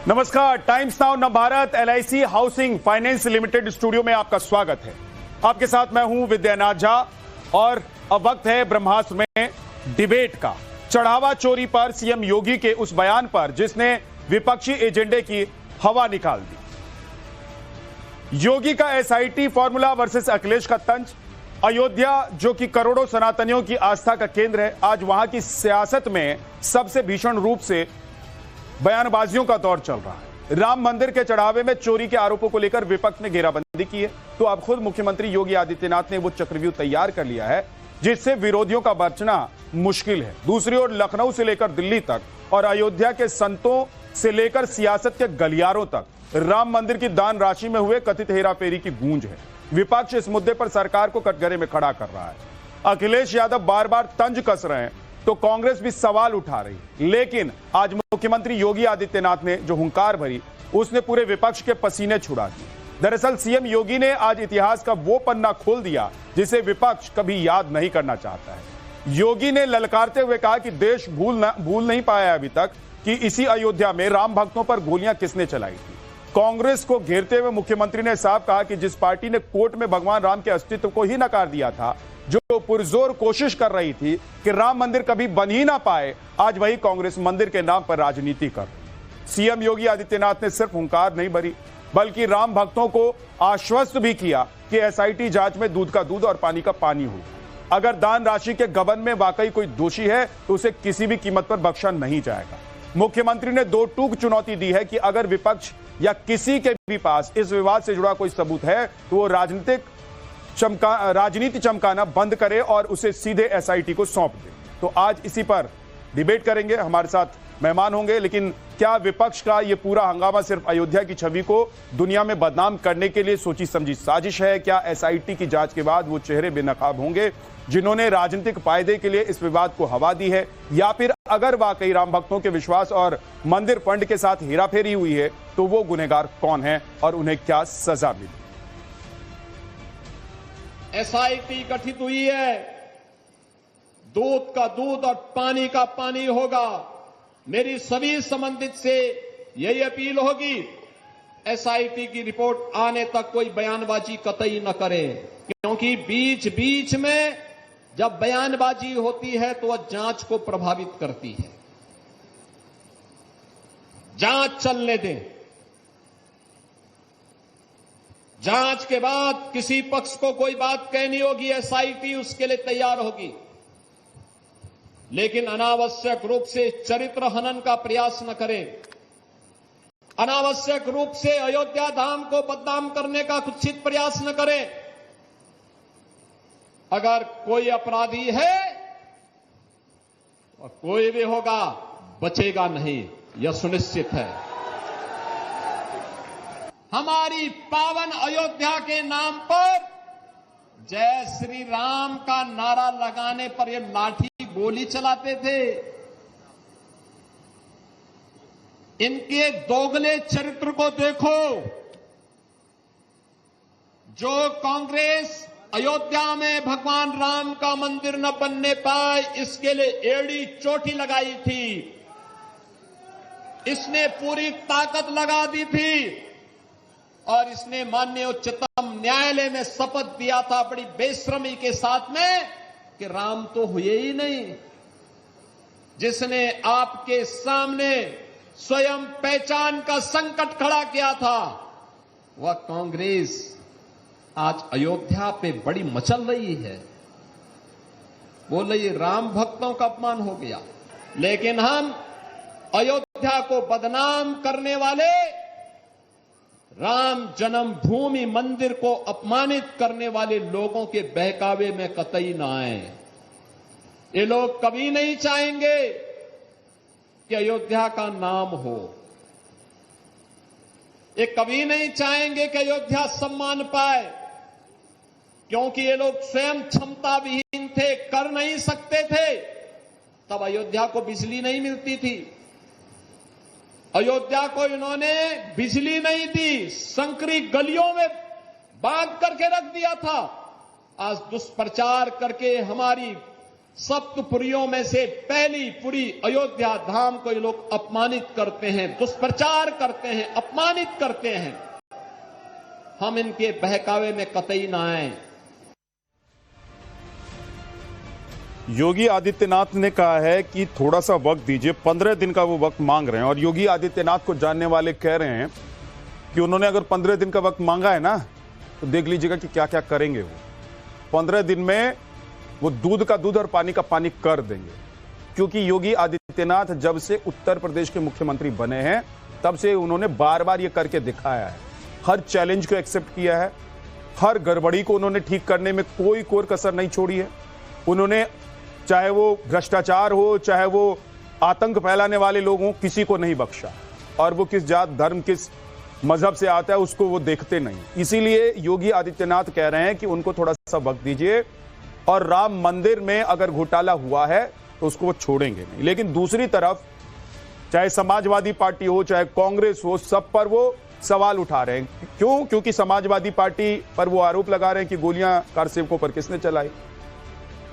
नमस्कार, times now Navbharat LIC housing finance limited studio में आपका स्वागत है। आपके साथ मैं हूं विद्यानाथ झा और अब वक्त है ब्रह्मास्त्र में डिबेट का। चढ़ावा चोरी पर सीएम योगी के उस बयान पर जिसने विपक्षी एजेंडे की हवा निकाल दी। योगी का एसआईटी फॉर्मूला वर्सेस अखिलेश का तंज। अयोध्या जो कि करोड़ों सनातनियों की आस्था का केंद्र है, आज वहां की सियासत में सबसे भीषण रूप से बयानबाजियों का दौर चल रहा है। राम मंदिर के चढ़ावे में चोरी के आरोपों को लेकर विपक्ष ने घेराबंदी की है, तो अब खुद मुख्यमंत्री योगी आदित्यनाथ ने वो चक्रव्यूह तैयार कर लिया है जिससे विरोधियों का बचना मुश्किल है। दूसरी ओर लखनऊ से लेकर दिल्ली तक और अयोध्या के संतों से लेकर सियासत के गलियारों तक राम मंदिर की दान राशि में हुए कथित हेराफेरी की गूंज है। विपक्ष इस मुद्दे पर सरकार को कटघरे में खड़ा कर रहा है। अखिलेश यादव बार बार तंज कस रहे हैं तो कांग्रेस भी सवाल उठा रही है, लेकिन आज मुख्यमंत्री योगी आदित्यनाथ ने जो हुंकार भरी उसने पूरे विपक्ष के पसीने छुड़ा दिए। दरअसल सीएम योगी ने आज इतिहास का वो पन्ना खोल दिया जिसे विपक्ष कभी याद नहीं करना चाहता है। योगी ने ललकारते हुए कहा कि देश भूल नहीं पाया अभी तक कि इसी अयोध्या में राम भक्तों पर गोलियां किसने चलाई थी। कांग्रेस को घेरते हुए मुख्यमंत्री ने साफ कहा कि जिस पार्टी ने कोर्ट में भगवान राम के अस्तित्व को ही नकार दिया था, जो पुरजोर कोशिश कर रही थी कि राम मंदिर कभी बन ही ना पाए, आज वही कांग्रेस मंदिर के नाम पर राजनीति कर रही। सीएम योगी आदित्यनाथ ने सिर्फ हुंकार नहीं भरी बल्कि राम भक्तों को आश्वस्त भी किया कि एसआईटी जांच में दूध का दूध और पानी का पानी होगा। अगर दान राशि के गबन में वाकई कोई दोषी है तो उसे किसी भी कीमत पर बख्शा नहीं जाएगा। मुख्यमंत्री ने दो टूक चुनौती दी है कि अगर विपक्ष या किसी के भी पास इस विवाद से जुड़ा कोई सबूत है तो वो राजनीति चमकाना बंद करे और उसे सीधे एसआईटी को सौंप दे। तो आज इसी पर डिबेट करेंगे। हमारे साथ मेहमान होंगे, लेकिन क्या विपक्ष का ये पूरा हंगामा सिर्फ अयोध्या की छवि को दुनिया में बदनाम करने के लिए सोची समझी साजिश है? क्या एसआईटी की जांच के बाद वो चेहरे बेनकाब होंगे जिन्होंने राजनीतिक फायदे के लिए इस विवाद को हवा दी है? या फिर अगर वाकई राम भक्तों के विश्वास और मंदिर फंड के साथ हेराफेरी हुई है तो वो गुनहगार कौन है और उन्हें क्या सजा मिली? एसआईटी गठित हुई है, दूध का दूध और पानी का पानी होगा। मेरी सभी संबंधित से यही अपील होगी, एसआईटी की रिपोर्ट आने तक कोई बयानबाजी कतई न करें, क्योंकि बीच बीच में जब बयानबाजी होती है तो वह जांच को प्रभावित करती है। जांच चलने दें, जांच के बाद किसी पक्ष को कोई बात कहनी होगी, एसआईटी उसके लिए तैयार होगी, लेकिन अनावश्यक रूप से चरित्र हनन का प्रयास न करें। अनावश्यक रूप से अयोध्या धाम को बदनाम करने का कुत्सित प्रयास न करें। अगर कोई अपराधी है और कोई भी होगा, बचेगा नहीं, यह सुनिश्चित है। हमारी पावन अयोध्या के नाम पर जय श्री राम का नारा लगाने पर ये लाठी गोली चलाते थे। इनके दोगले चरित्र को देखो। जो कांग्रेस अयोध्या में भगवान राम का मंदिर न बनने पाए इसके लिए एड़ी चोटी लगाई थी, इसने पूरी ताकत लगा दी थी और इसने माननीय उच्चतम न्यायालय में शपथ दिया था बड़ी बेशर्मी के साथ में कि राम तो हुए ही नहीं। जिसने आपके सामने स्वयं पहचान का संकट खड़ा किया था वह कांग्रेस आज अयोध्या पे बड़ी मचल रही है। बोल रही राम भक्तों का अपमान हो गया, लेकिन हम अयोध्या को बदनाम करने वाले, राम जन्मभूमि मंदिर को अपमानित करने वाले लोगों के बहकावे में कतई ना आए। ये लोग कभी नहीं चाहेंगे कि अयोध्या का नाम हो। ये कभी नहीं चाहेंगे कि अयोध्या सम्मान पाए, क्योंकि ये लोग स्वयं क्षमता विहीन थे, कर नहीं सकते थे। तब अयोध्या को बिजली नहीं मिलती थी, अयोध्या को इन्होंने बिजली नहीं दी, संकरी गलियों में बांध करके रख दिया था। आज दुष्प्रचार करके हमारी सप्तपुरियों में से पहली पुरी अयोध्या धाम को ये लोग अपमानित करते हैं, दुष्प्रचार करते हैं, अपमानित करते हैं। हम इनके बहकावे में कतई ना आए। योगी आदित्यनाथ ने कहा है कि थोड़ा सा वक्त दीजिए, 15 दिन का वो वक्त मांग रहे हैं। और योगी आदित्यनाथ को जानने वाले कह रहे हैं कि उन्होंने अगर 15 दिन का वक्त मांगा है ना, तो देख लीजिएगा कि क्या क्या करेंगे वो। 15 दिन में वो दूध का दूध और पानी का पानी कर देंगे, क्योंकि योगी आदित्यनाथ जब से उत्तर प्रदेश के मुख्यमंत्री बने हैं तब से उन्होंने बार बार ये करके दिखाया है। हर चैलेंज को एक्सेप्ट किया है, हर गड़बड़ी को उन्होंने ठीक करने में कोई कोर कसर नहीं छोड़ी है। उन्होंने चाहे वो भ्रष्टाचार हो, चाहे वो आतंक फैलाने वाले लोग हों, किसी को नहीं बख्शा। और वो किस जात, धर्म, किस मजहब से आता है उसको वो देखते नहीं। इसीलिए योगी आदित्यनाथ कह रहे हैं कि उनको थोड़ा सा वक्त दीजिए, और राम मंदिर में अगर घोटाला हुआ है तो उसको वो छोड़ेंगे नहीं। लेकिन दूसरी तरफ चाहे समाजवादी पार्टी हो, चाहे कांग्रेस हो, सब पर वो सवाल उठा रहे हैं। क्यों? क्योंकि समाजवादी पार्टी पर वो आरोप लगा रहे हैं कि गोलियां कारसेवकों पर किसने चलाई।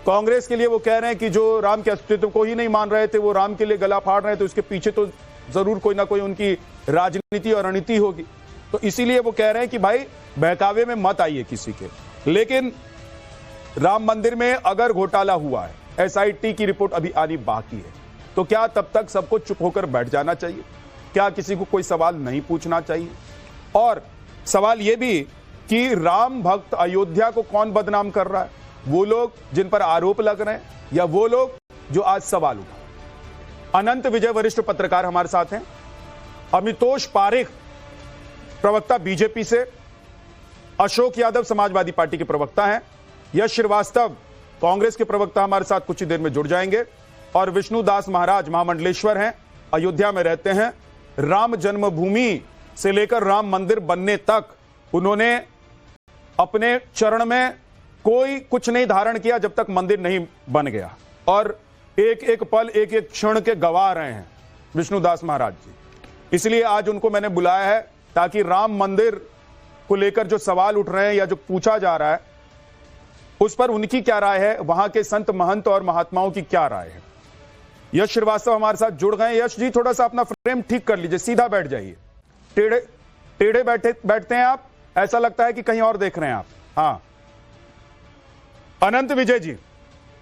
कांग्रेस के लिए वो कह रहे हैं कि जो राम के अस्तित्व को ही नहीं मान रहे थे, वो राम के लिए गला फाड़ रहे थे, उसके पीछे तो जरूर कोई ना कोई उनकी राजनीति और रणनीति होगी। तो इसीलिए वो कह रहे हैं कि भाई बहकावे में मत आइए किसी के। लेकिन राम मंदिर में अगर घोटाला हुआ है, एसआईटी की रिपोर्ट अभी आनी बाकी है, तो क्या तब तक सबको चुप होकर बैठ जाना चाहिए? क्या किसी को कोई सवाल नहीं पूछना चाहिए? और सवाल यह भी कि राम भक्त अयोध्या को कौन बदनाम कर रहा है? वो लोग जिन पर आरोप लग रहे हैं, या वो लोग जो आज सवाल उठा? अनंत विजय वरिष्ठ पत्रकार हमारे साथ हैं, अमितोष पारेख प्रवक्ता बीजेपी से, अशोक यादव समाजवादी पार्टी के प्रवक्ता हैं, यश श्रीवास्तव कांग्रेस के प्रवक्ता हमारे साथ कुछ ही देर में जुड़ जाएंगे, और विष्णु दास महाराज महामंडलेश्वर हैं, अयोध्या में रहते हैं। राम जन्मभूमि से लेकर राम मंदिर बनने तक उन्होंने अपने चरण में कोई कुछ नहीं धारण किया जब तक मंदिर नहीं बन गया, और एक एक पल, एक एक क्षण के गवाह रहे हैं विष्णुदास महाराज जी। इसलिए आज उनको मैंने बुलाया है ताकि राम मंदिर को लेकर जो सवाल उठ रहे हैं या जो पूछा जा रहा है उस पर उनकी क्या राय है, वहां के संत महंत और महात्माओं की क्या राय है। यश श्रीवास्तव हमारे साथ जुड़ गए। यश जी, थोड़ा सा अपना फ्रेम ठीक कर लीजिए, सीधा बैठ जाइए। टेढ़े बैठते हैं आप, ऐसा लगता है कि कहीं और देख रहे हैं आप। हाँ, अनंत विजय जी,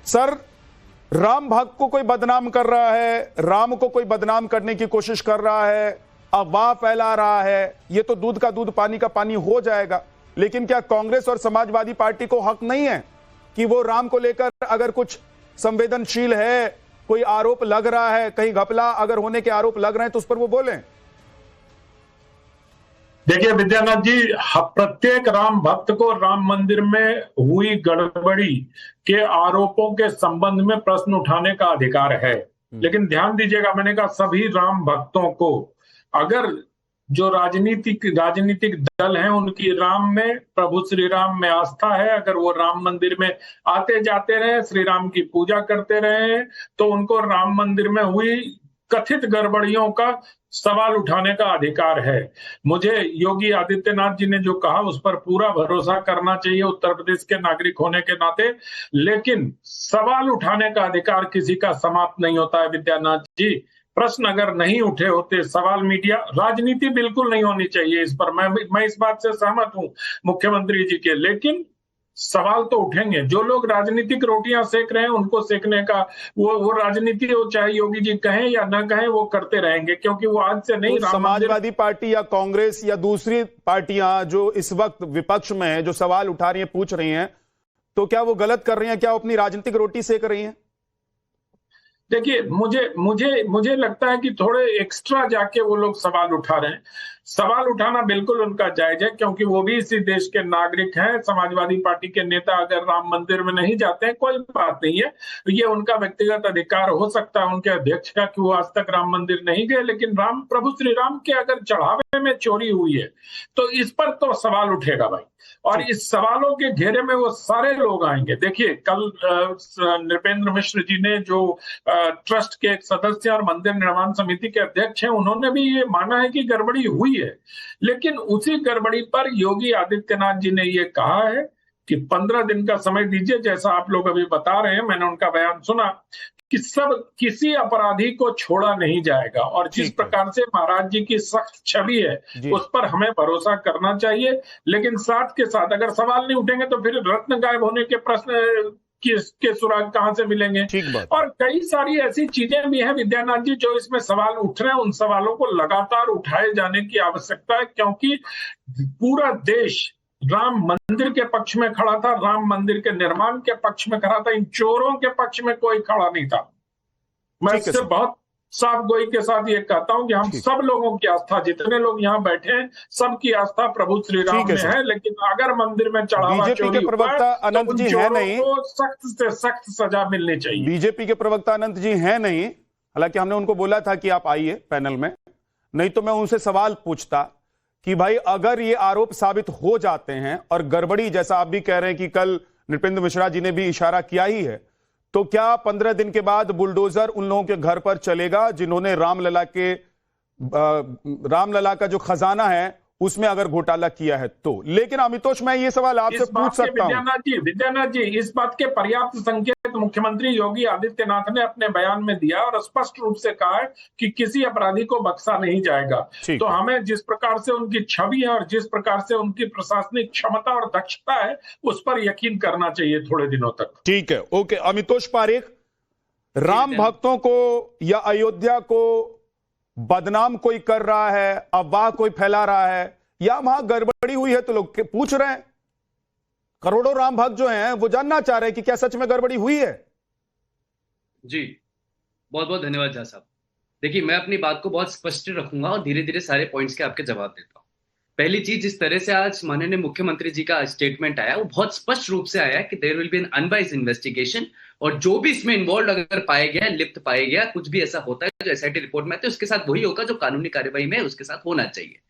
सर, राम भक्त को कोई बदनाम कर रहा है, राम को कोई बदनाम करने की कोशिश कर रहा है, अफवाह फैला रहा है, ये तो दूध का दूध पानी का पानी हो जाएगा। लेकिन क्या कांग्रेस और समाजवादी पार्टी को हक नहीं है कि वो राम को लेकर अगर कुछ संवेदनशील है, कोई आरोप लग रहा है, कहीं घपला अगर होने के आरोप लग रहे हैं तो उस पर वो बोलें? देखिए विद्यानाथ जी, प्रत्येक राम भक्त को राम मंदिर में हुई गड़बड़ी के आरोपों के संबंध में प्रश्न उठाने का अधिकार है। लेकिन ध्यान दीजिएगा, मैंने कहा सभी राम भक्तों को, अगर जो राजनीतिक दल हैं उनकी राम में, प्रभु श्री राम में आस्था है, अगर वो राम मंदिर में आते जाते रहे, श्री राम की पूजा करते रहे, तो उनको राम मंदिर में हुई कथित गड़बड़ियों का सवाल उठाने का अधिकार है। मुझे योगी आदित्यनाथ जी ने जो कहा उस पर पूरा भरोसा करना चाहिए उत्तर प्रदेश के नागरिक होने के नाते, लेकिन सवाल उठाने का अधिकार किसी का समाप्त नहीं होता है विद्यानाथ जी। प्रश्न अगर नहीं उठे होते, सवाल मीडिया, राजनीति बिल्कुल नहीं होनी चाहिए इस पर, मैं इस बात से सहमत हूं मुख्यमंत्री जी के, लेकिन सवाल तो उठेंगे। जो लोग राजनीतिक रोटियां सेक रहे हैं उनको सेकने का वो राजनीति हो, चाहे योगी जी कहें या ना कहें, वो करते रहेंगे, क्योंकि वो आज से नहीं। तो समाजवादी पार्टी या कांग्रेस या दूसरी पार्टियां जो इस वक्त विपक्ष में है, जो सवाल उठा रही हैं, पूछ रही हैं, तो क्या वो गलत कर रही हैं? क्या वो अपनी राजनीतिक रोटी सेक रही हैं? देखिए, मुझे लगता है कि थोड़े एक्स्ट्रा जाके वो लोग सवाल उठा रहे हैं। सवाल उठाना बिल्कुल उनका जायज है, क्योंकि वो भी इसी देश के नागरिक हैं। समाजवादी पार्टी के नेता अगर राम मंदिर में नहीं जाते हैं, कोई बात नहीं है, ये उनका व्यक्तिगत अधिकार हो सकता है उनके अध्यक्ष का कि वो आज तक राम मंदिर नहीं गए। लेकिन प्रभु श्री राम के अगर चढ़ावे में चोरी हुई है तो इस पर तो सवाल उठेगा भाई, और इस सवालों के घेरे में वो सारे लोग आएंगे। देखिए, कल नृपेंद्र मिश्र जी ने, जो ट्रस्ट के एक सदस्य और मंदिर निर्माण समिति के अध्यक्ष हैं, उन्होंने भी ये माना है कि गड़बड़ी हुई है। लेकिन उसी गड़बड़ी पर योगी आदित्यनाथ जी ने ये कहा है कि 15 दिन का समय दीजिए, जैसा आप लोग अभी बता रहे हैं, मैंने उनका बयान सुना कि सब किसी अपराधी को छोड़ा नहीं जाएगा, और जिस प्रकार से महाराज जी की सख्त छवि है उस पर हमें भरोसा करना चाहिए। लेकिन साथ के साथ अगर सवाल नहीं उठेंगे तो फिर रत्न गायब होने के प्रश्न किसके सुराग कहां से मिलेंगे। और कई सारी ऐसी चीजें भी हैं विद्यानाथ जी जो इसमें सवाल उठ रहे हैं, उन सवालों को लगातार उठाए जाने की आवश्यकता है, क्योंकि पूरा देश राम मंदिर के पक्ष में खड़ा था, राम मंदिर के निर्माण के पक्ष में खड़ा था, इन चोरों के पक्ष में कोई खड़ा नहीं था। मैं इससे बहुत साफ गोई के साथ ये कहता हूं कि हम सब लोगों की आस्था, जितने लोग यहाँ बैठे हैं, सबकी आस्था प्रभु श्री राम में है, लेकिन अगर मंदिर में चढ़ावा चोरी प्रवक्ता अनंत जी है नहीं, तो सख्त से सख्त सजा मिलनी चाहिए। बीजेपी के प्रवक्ता अनंत जी है नहीं, हालांकि हमने उनको बोला था कि आप आइए पैनल में, नहीं तो मैं उनसे सवाल पूछता कि भाई अगर ये आरोप साबित हो जाते हैं और गड़बड़ी, जैसा आप भी कह रहे हैं कि कल नृपेंद्र मिश्रा जी ने भी इशारा किया ही है, तो क्या 15 दिन के बाद बुलडोजर उन लोगों के घर पर चलेगा जिन्होंने रामलला का जो खजाना है उसमें अगर घोटाला किया है तो? लेकिन अमितोष, मैं ये सवाल आपसे पूछ सकता हूं। विद्यानाथ जी, इस बात के पर्याप्त संकेत मुख्यमंत्री योगी आदित्यनाथ ने अपने बयान में दिया और स्पष्ट रूप से कहा है कि किसी अपराधी को बख्शा नहीं जाएगा। तो हमें जिस प्रकार से उनकी छवि है और जिस प्रकार से उनकी प्रशासनिक क्षमता और दक्षता है उस पर यकीन करना चाहिए थोड़े दिनों तक। ठीक है, ओके। अमितोष पारेख, राम भक्तों को या अयोध्या को बदनाम कोई कर रहा है, अफवाह कोई फैला रहा है, या वहां गड़बड़ी हुई है तो लोग पूछ रहे हैं, करोड़ों राम भक्त जो हैं वो जानना चाह रहे हैं कि क्या सच में गड़बड़ी हुई है? जी बहुत बहुत धन्यवाद झा साहब। देखिए, मैं अपनी बात को बहुत स्पष्ट रखूंगा और धीरे धीरे सारे पॉइंट्स के आपके जवाब देता हूं। पहली चीज, जिस तरह से आज माननीय मुख्यमंत्री जी का स्टेटमेंट आया वो बहुत स्पष्ट रूप से आया कि there will be an unbiased investigation, और जो भी इसमें इन्वॉल्व अगर पाया गया, लिप्त पाया गया, कुछ भी ऐसा होता है जो एसआईटी रिपोर्ट में आते है, उसके साथ वही होगा जो कानूनी कार्यवाही में उसके साथ होना चाहिए।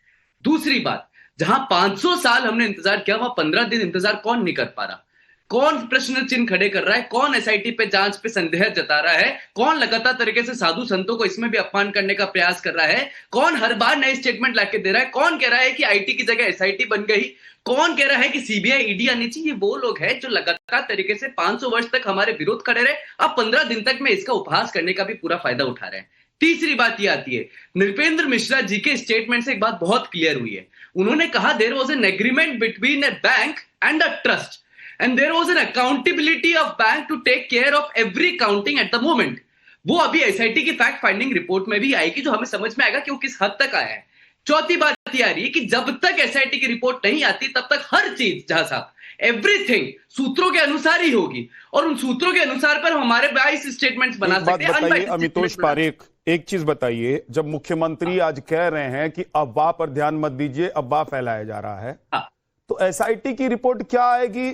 दूसरी बात, जहां 500 साल हमने इंतजार किया वहां 15 दिन इंतजार कौन नहीं कर पा रहा? कौन प्रश्न चिन्ह खड़े कर रहा है? कौन एसआईटी पे जांच पे संदेह जता रहा है? कौन लगातार तरीके से साधु संतों को इसमें भी अपमान करने का प्रयास कर रहा है? कौन हर बार नए स्टेटमेंट लाके दे रहा है? कौन कह रहा है कि आईटी की जगह एसआईटी बन गई? कौन कह रहा है कि सीबीआई ईडी आनी चाहिए? वो लोग हैं जो लगातार तरीके से 500 वर्ष तक हमारे विरोध खड़े रहे, अब 15 दिन तक में इसका उपहास करने का भी पूरा फायदा उठा रहे हैं। तीसरी बात यह आती है, नृपेंद्र मिश्रा जी के स्टेटमेंट से एक बात बहुत क्लियर हुई है। उन्होंने कहा there was an agreement between a bank and a trust and there was an accountability of bank to take care of every counting at the moment. वो अभी एसआईटी की फैक्ट फाइंडिंग रिपोर्ट में भी आएगी, जो हमें समझ में आएगा कि वो किस हद तक आया है। चौथी बात यह आ रही है कि जब तक एसआईटी की रिपोर्ट नहीं आती तब तक हर चीज, जहां साहब, एवरीथिंग सूत्रों के अनुसार ही होगी, और उन सूत्रों के अनुसार पर हमारे 22 स्टेटमेंट्स बना सकते हैं। बताइए अमितोष पारेख, एक चीज बताइए, जब मुख्यमंत्री आज कह रहे हैं कि अफवाह पर ध्यान मत दीजिए, अफवाह फैलाया जा रहा है, तो एसआईटी की रिपोर्ट क्या आएगी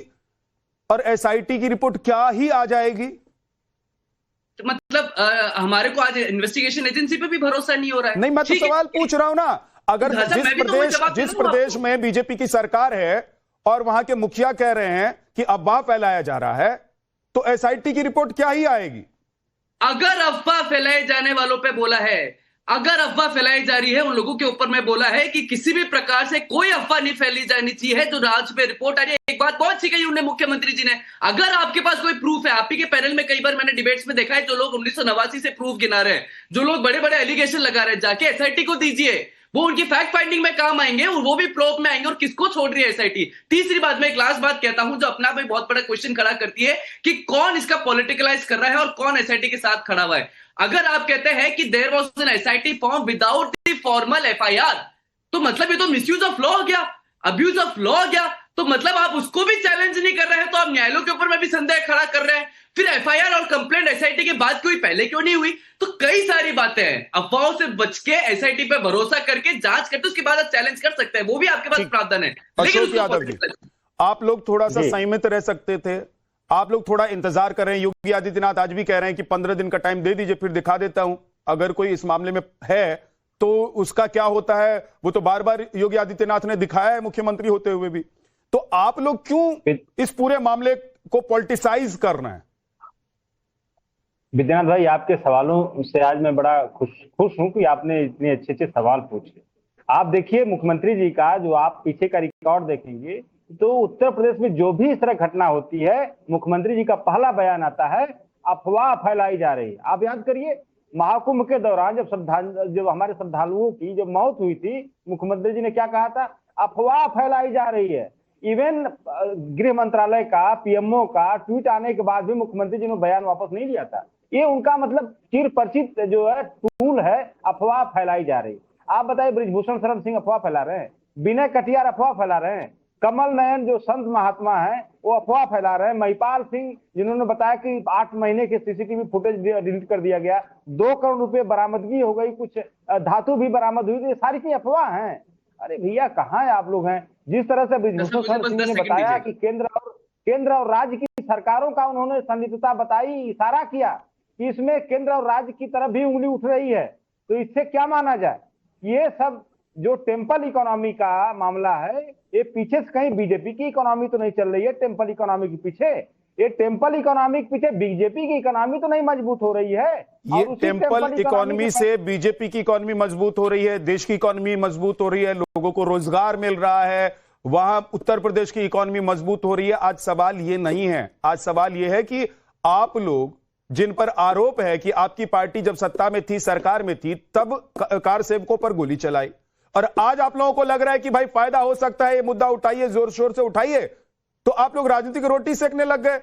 और एसआईटी की रिपोर्ट क्या ही आ जाएगी? तो मतलब हमारे को आज इन्वेस्टिगेशन एजेंसी पे भी भरोसा नहीं हो रहा है। नहीं, मैं तो सवाल पूछ रहा हूं ना, अगर जिस प्रदेश में बीजेपी की सरकार है और वहां के मुखिया कह रहे हैं कि अफवाह फैलाया जा रहा है, तो एसआईटी की रिपोर्ट क्या ही आएगी? अगर अफवाह फैलाए जाने वालों पे बोला है, अगर अफवाह फैलाई जा रही है उन लोगों के ऊपर मैं बोला है कि किसी भी प्रकार से कोई अफवाह नहीं फैली जानी चाहिए। जो आज पे रिपोर्ट आ रही है, एक बात बहुत सी कही उन्हें मुख्यमंत्री जी ने, अगर आपके पास कोई प्रूफ है, आप ही के पैनल में कई बार मैंने डिबेट्स में देखा है जो लोग 1989 से प्रूफ गिना रहे हैं, जो लोग बड़े बड़े एलिगेशन लगा रहे हैं, जाके एसआईटी को दीजिए, वो उनकी फैक्ट फाइंडिंग में काम आएंगे और वो भी प्रोब में आएंगे। और किसको छोड़ रही है एसआईटी? तीसरी बात, मैं एक लास्ट बात कहता हूं जो अपने आप में बहुत बड़ा क्वेश्चन खड़ा करती है कि कौन इसका पॉलिटिकलाइज कर रहा है और कौन एसआईटी के साथ खड़ा हुआ है। अगर आप कहते हैं कि there was an SIT form without the formal FIR, तो मतलब ये तो मिसयूज ऑफ लॉ हो गया, अब्यूज ऑफ लॉ हो गया, तो मतलब आप उसको भी चैलेंज नहीं कर रहे हैं, तो आप न्यायालयों के ऊपर में भी संदेह खड़ा कर रहे हैं। फिर एफआईआर और कंप्लेंट एसआईटी के बाद क्यों पहले क्यों नहीं हुई? तो कई सारी बातें हैं, अफवाहों से बच के एसआईटी पे भरोसा करके जांच करके उसके बाद आप चैलेंज कर सकते हैं, वो भी आपके पास प्रावधान है। लेकिन आप लोग थोड़ा सा संयमित रह सकते थे, आप लोग थोड़ा इंतजार कर रहे हैं। योगी आदित्यनाथ आज भी कह रहे हैं कि 15 दिन का टाइम दे दीजिए, फिर दिखा देता हूं अगर कोई इस मामले में है तो उसका क्या होता है। वो तो बार बार योगी आदित्यनाथ ने दिखाया है मुख्यमंत्री होते हुए भी। तो आप लोग क्यों इस पूरे मामले को पॉलिटिसाइज कर रहे हैं? विद्यानाथ भाई, आपके सवालों से आज मैं बड़ा खुश हूं कि आपने इतने अच्छे सवाल पूछे। आप देखिए मुख्यमंत्री जी का, जो आप पीछे का रिकॉर्ड देखेंगे तो उत्तर प्रदेश में जो भी इस तरह घटना होती है, मुख्यमंत्री जी का पहला बयान आता है, अफवाह फैलाई जा रही है। आप याद करिए, महाकुंभ के दौरान जब हमारे श्रद्धालुओं की जब मौत हुई थी, मुख्यमंत्री जी ने क्या कहा था? अफवाह फैलाई जा रही है। इवन गृह मंत्रालय का, पीएमओ का ट्वीट आने के बाद भी मुख्यमंत्री जी ने बयान वापस नहीं लिया था। ये उनका मतलब चिर परिचित जो है टूल है, अफवाह फैलाई जा रही। आप बताइए, बृजभूषण शरण सिंह अफवाह फैला रहे हैं, विनय कटियार अफवाह फैला रहे हैं, कमल नयन जो संत महात्मा हैं वो अफवाह फैला रहे हैं, महिपाल सिंह जिन्होंने बताया कि 8 महीने के सीसीटीवी फुटेज डिलीट कर दिया गया, 2 करोड़ रुपए बरामदगी हो गई, कुछ धातु भी बरामद हुई, तो ये सारी चीज अफवाह हैं। अरे भैया, कहाँ है आप लोग हैं? जिस तरह से बृजभूषण शरण सिंह ने बताया कि केंद्र और राज्य की सरकारों का उन्होंने संलिप्तता बताई, इशारा किया कि इसमें केंद्र और राज्य की तरफ भी उंगली उठ रही है, तो इससे क्या माना जाए? ये सब जो टेम्पल इकोनॉमी का मामला है, ये पीछे से कहीं बीजेपी की इकोनॉमी तो नहीं चल रही है टेम्पल इकोनॉमी के पीछे। ये टेम्पल इकोनॉमी के पीछे बीजेपी की इकोनॉमी तो नहीं मजबूत हो रही है। ये टेम्पल इकोनॉमी से बीजेपी की इकोनॉमी मजबूत हो रही है, देश की इकोनॉमी मजबूत हो रही है, लोगों को रोजगार मिल रहा है, वहां उत्तर प्रदेश की इकोनॉमी मजबूत हो रही है। आज सवाल ये नहीं है, आज सवाल ये है कि आप लोग जिन पर आरोप है कि आपकी पार्टी जब सत्ता में थी, सरकार में थी, तब कार सेवकों पर गोली चलाई, और आज आप लोगों को लग रहा है कि भाई फायदा हो सकता है, ये मुद्दा उठाइए, जोर शोर से उठाइए, तो आप लोग राजनीतिक रोटी सेकने लग गए।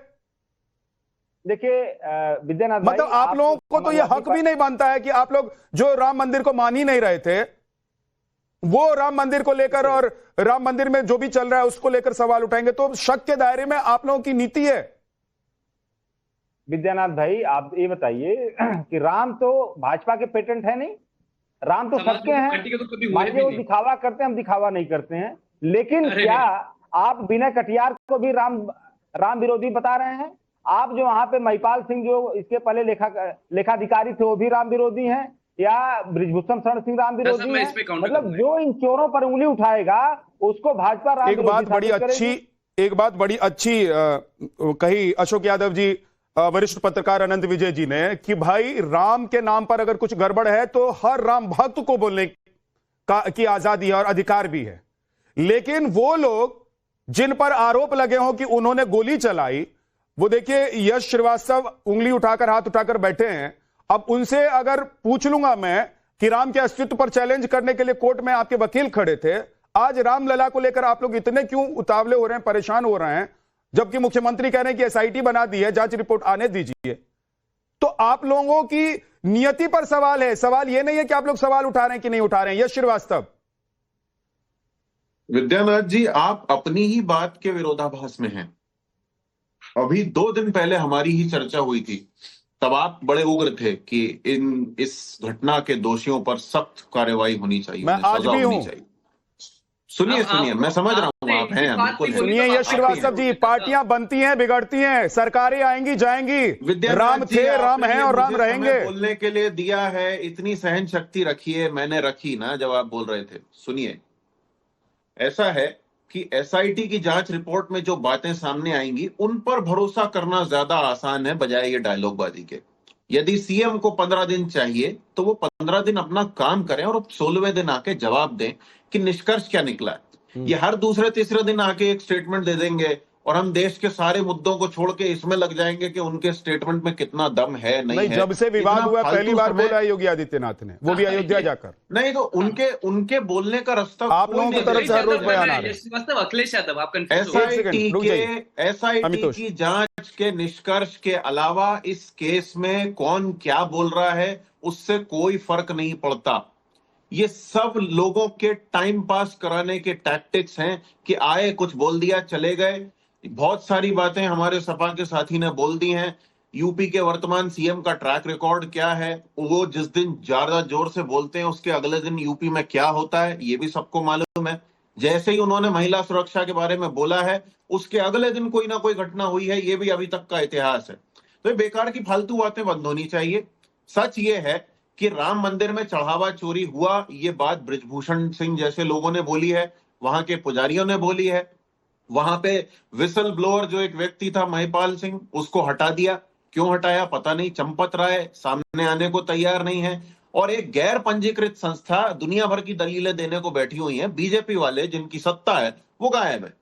देखिए विद्यानाथ, मतलब आप लोगों को तो ये हक भी नहीं बनता है कि आप लोग जो राम मंदिर को मान ही नहीं रहे थे, वो राम मंदिर को लेकर और राम मंदिर में जो भी चल रहा है उसको लेकर सवाल उठाएंगे, तो शक के दायरे में आप लोगों की नीति है। विद्यानाथ भाई, आप ये बताइए कि राम तो भाजपा के पेटेंट है नहीं, राम तो सबके हैं। मान लीजिए वो दिखावा करते हैं, हम दिखावा नहीं करते हैं, लेकिन क्या आप विनय कटियार को भी राम विरोधी बता रहे हैं? आप जो वहां पे महिपाल सिंह जो इसके पहले लेखाधिकारी थे वो भी राम विरोधी हैं, या बृजभूषण शरण सिंह राम विरोधी हैं? मतलब जो इन चोरों पर उंगली उठाएगा उसको भाजपा राम विरोधी। एक बात बड़ी अच्छी कही अशोक यादव जी, वरिष्ठ पत्रकार अनंत विजय जी ने, कि भाई राम के नाम पर अगर कुछ गड़बड़ है तो हर राम भक्त को बोलने की आजादी है और अधिकार भी है, लेकिन वो लोग जिन पर आरोप लगे हों कि उन्होंने गोली चलाई, वो देखिए यश श्रीवास्तव उंगली उठाकर, हाथ उठाकर बैठे हैं। अब उनसे अगर पूछ लूंगा मैं कि राम के अस्तित्व पर चैलेंज करने के लिए कोर्ट में आपके वकील खड़े थे, आज रामलला को लेकर आप लोग इतने क्यों उतावले हो रहे हैं, परेशान हो रहे हैं, जबकि मुख्यमंत्री कह रहे हैं कि एसआईटी बना दी है, जांच रिपोर्ट आने दीजिए। तो आप लोगों की नियति पर सवाल है, सवाल यह नहीं है कि आप लोग सवाल उठा रहे हैं कि नहीं उठा रहे हैं। यश श्रीवास्तव, विद्यानाथ जी, आप अपनी ही बात के विरोधाभास में हैं। अभी 2 दिन पहले हमारी ही चर्चा हुई थी, तब आप बड़े उग्र थे कि इस घटना के दोषियों पर सख्त कार्रवाई होनी चाहिए, मैं आज भी हूं। सुनिए, मैं समझ रहा हूं, आप हैं बिल्कुल। सुनिए यश श्रीवास्तव जी, पार्टियां बनती हैं, बिगड़ती हैं, सरकारें आएंगी जाएंगी, राम थे, राम हैं और राम रहेंगे। बोलने के लिए दिया है, इतनी सहन शक्ति रखिए, मैंने रखी ना जब आप बोल रहे थे। सुनिए, ऐसा है कि एसआईटी की जांच रिपोर्ट में जो बातें सामने आएंगी उन पर भरोसा करना ज्यादा आसान है बजाय ये डायलॉगबाजी के। यदि सीएम को 15 दिन चाहिए तो वो 15 दिन अपना काम करें और 16वें दिन आके जवाब दें कि निष्कर्ष क्या निकला है। ये हर दूसरे तीसरे दिन आके एक स्टेटमेंट दे देंगे और हम देश के सारे मुद्दों को छोड़ के इसमें लग जाएंगे कि उनके स्टेटमेंट में कितना दम है नहीं है। जब से विवाद हुआ पहली बार बोला योगी आदित्यनाथ ने, वो भी अयोध्या जाकर। नहीं तो उनके बोलने का रास्ता आप लोगों की तरफ से हर रोज बयान आ रहे हैं। अखिलेश यादव, आप एसआईटी की जांच के निष्कर्ष के अलावा इस केस में कौन क्या बोल रहा है उससे कोई फर्क नहीं पड़ता। ये सब लोगों के टाइम पास कराने के टैक्टिक्स हैं कि आए कुछ बोल दिया चले गए। बहुत सारी बातें हमारे सपा के साथी ने बोल दी हैं। यूपी के वर्तमान सीएम का ट्रैक रिकॉर्ड क्या है, वो जिस दिन ज्यादा जोर से बोलते हैं उसके अगले दिन यूपी में क्या होता है ये भी सबको मालूम है। जैसे ही उन्होंने महिला सुरक्षा के बारे में बोला है उसके अगले दिन कोई ना कोई घटना हुई है, ये भी अभी तक का इतिहास है। तो ये बेकार की फालतू बातें बंद होनी चाहिए। सच ये है कि राम मंदिर में चढ़ावा चोरी हुआ, ये बात बृजभूषण सिंह जैसे लोगों ने बोली है, वहां के पुजारियों ने बोली है। वहां पे विसल ब्लोअर जो एक व्यक्ति था महिपाल सिंह, उसको हटा दिया। क्यों हटाया पता नहीं, चंपत राय सामने आने को तैयार नहीं है। और एक गैर पंजीकृत संस्था दुनिया भर की दलीलें देने को बैठी हुई है, बीजेपी वाले जिनकी सत्ता है वो गायब है।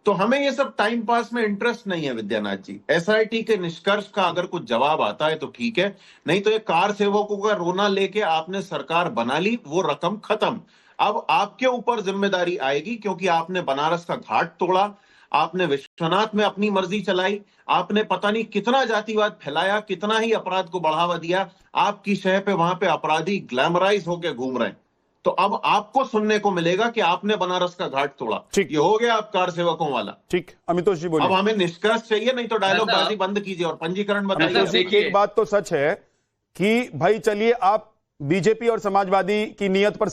तो हमें ये सब टाइम पास में इंटरेस्ट नहीं है विद्यानाथ जी। एसआईटी के निष्कर्ष का अगर कुछ जवाब आता है तो ठीक है, नहीं तो ये कार सेवकों का रोना लेके आपने सरकार बना ली, वो रकम खत्म। अब आपके ऊपर जिम्मेदारी आएगी, क्योंकि आपने बनारस का घाट तोड़ा, आपने विश्वनाथ में अपनी मर्जी चलाई, आपने पता नहीं कितना जातिवाद फैलाया, कितना ही अपराध को बढ़ावा दिया। आपकी शह पे वहां पे अपराधी ग्लैमराइज होकर घूम रहे हैं। तो अब आपको सुनने को मिलेगा कि आपने बनारस का घाट तोड़ा। ठीक। ये हो गया आप कार सेवकों वाला। ठीक, अमितोष जी अब बोलिए। हमें निष्कर्ष चाहिए, नहीं तो डायलॉग बाजी बंद कीजिए और पंजीकरण अमितोष बताइए। जी, देखिए। एक बात तो सच है कि भाई चलिए आप बीजेपी और समाजवादी की नीयत पर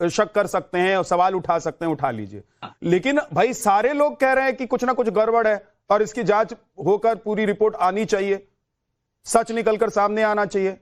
शक कर सकते हैं और सवाल उठा सकते हैं, उठा लीजिए, लेकिन भाई सारे लोग कह रहे हैं कि कुछ ना कुछ गड़बड़ है और इसकी जांच होकर पूरी रिपोर्ट आनी चाहिए, सच निकलकर सामने आना चाहिए।